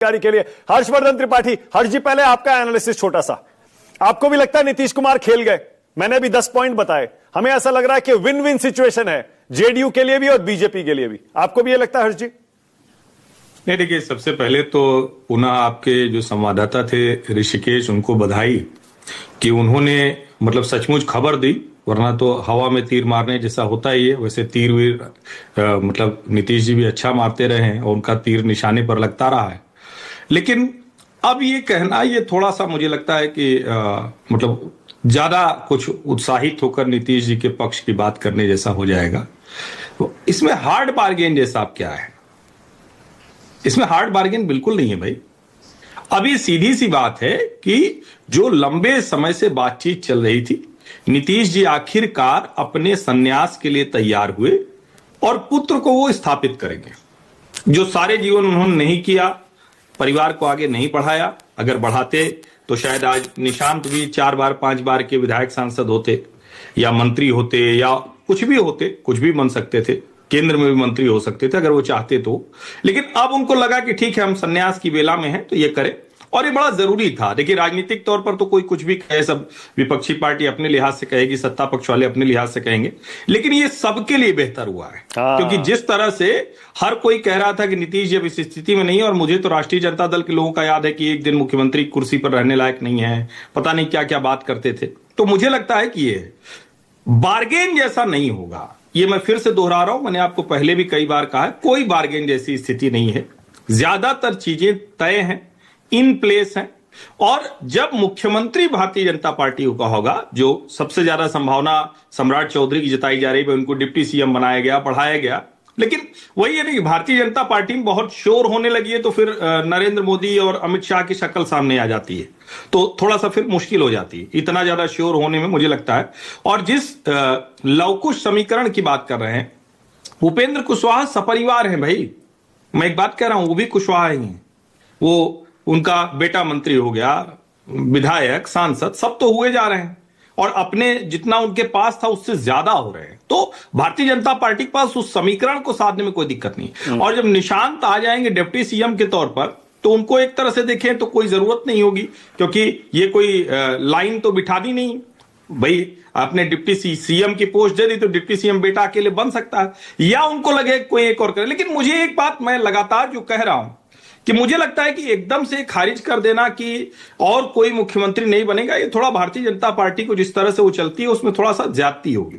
के लिए हर्षवर्धन त्रिपाठी। हर्ष जी, पहले आपका एनालिसिस छोटा सा। आपको भी लगता है नीतीश कुमार खेल गए? मैंने भी 10 पॉइंट बताए। हमें ऐसा लग रहा है कि विन विन सिचुएशन है जेडीयू के लिए भी और बीजेपी के लिए भी। आपको भी ये लगता है हर्ष जी? नहीं, देखिए, सबसे पहले तो पुनः आपके जो संवाददाता थे ऋषिकेश, उनको बधाई कि उन्होंने मतलब सचमुच खबर दी, वरना तो हवा में तीर मारने जैसा होता ही है। वैसे तीर वीर मतलब नीतीश जी भी अच्छा मारते रहे हैं और उनका तीर निशाने पर लगता रहा है। लेकिन अब ये कहना, ये थोड़ा सा मुझे लगता है कि मतलब ज्यादा कुछ उत्साहित होकर नीतीश जी के पक्ष की बात करने जैसा हो जाएगा। तो इसमें हार्ड बार्गेन जैसा आप क्या है? इसमें हार्ड बार्गेन बिल्कुल नहीं है भाई। अभी सीधी सी बात है कि जो लंबे समय से बातचीत चल रही थी, नीतीश जी आखिरकार अपने संन्यास के लिए तैयार हुए और पुत्र को वो स्थापित करेंगे। जो सारे जीवन उन्होंने नहीं किया, परिवार को आगे नहीं बढ़ाया, अगर बढ़ाते तो शायद आज निशांत भी 4 बार 5 बार के विधायक सांसद होते या मंत्री होते या कुछ भी होते, कुछ भी बन सकते थे, केंद्र में भी मंत्री हो सकते थे अगर वो चाहते तो। लेकिन अब उनको लगा कि ठीक है, हम संन्यास की बेला में हैं तो ये करें, और ये बड़ा जरूरी था। देखिए, राजनीतिक तौर पर तो कोई कुछ भी कहे, सब विपक्षी पार्टी अपने लिहाज से कहेगी, सत्ता पक्ष वाले अपने लिहाज से कहेंगे, लेकिन ये सबके लिए बेहतर हुआ है। क्योंकि जिस तरह से हर कोई कह रहा था कि नीतीश जब इस स्थिति में नहीं है, और मुझे तो राष्ट्रीय जनता दल के लोगों का याद है कि एक दिन मुख्यमंत्री कुर्सी पर रहने लायक नहीं है, पता नहीं क्या क्या बात करते थे। तो मुझे लगता है कि ये बार्गेन जैसा नहीं होगा। ये मैं फिर से दोहरा रहा हूं, मैंने आपको पहले भी कई बार कहा है, कोई बार्गेन जैसी स्थिति नहीं है। ज्यादातर चीजें तय हैं, इन प्लेस हैं। और जब मुख्यमंत्री भारतीय जनता पार्टी का होगा, जो सबसे ज्यादा संभावना सम्राट चौधरी की जताई जा रही है, उनको डिप्टी सीएम बनाया गया, बढ़ाया गया। लेकिन वही है कि भारतीय जनता पार्टी में बहुत शोर होने लगी है तो फिर नरेंद्र मोदी और अमित शाह की शक्ल सामने आ जाती है, तो थोड़ा सा फिर मुश्किल हो जाती है इतना ज्यादा शोर होने में, मुझे लगता है। और जिस लवकुश समीकरण की बात कर रहे हैं, उपेंद्र कुशवाहा सपरिवार है भाई। मैं एक बात कह रहा हूं, वो भी कुशवाहा ही है। वो उनका बेटा मंत्री हो गया, विधायक, सांसद, सब तो हुए जा रहे हैं और अपने जितना उनके पास था उससे ज्यादा हो रहे हैं। तो भारतीय जनता पार्टी के पास उस समीकरण को साधने में कोई दिक्कत नहीं। और जब निशांत आ जाएंगे डिप्टी सीएम के तौर पर, तो उनको एक तरह से देखें तो कोई जरूरत नहीं होगी, क्योंकि ये कोई लाइन तो बिठा दी नहीं भाई। आपने डिप्टी सीएम की पोस्ट दे दी तो डिप्टी सीएम बेटा अकेले बन सकता है, या उनको लगे कोई एक और करे। लेकिन मुझे एक बात मैं लगातार जो कह रहा हूं कि मुझे लगता है कि एकदम से खारिज कर देना कि और कोई मुख्यमंत्री नहीं बनेगा, ये थोड़ा भारतीय जनता पार्टी को जिस तरह से वो चलती है उसमें थोड़ा सा ज्यादती होगी।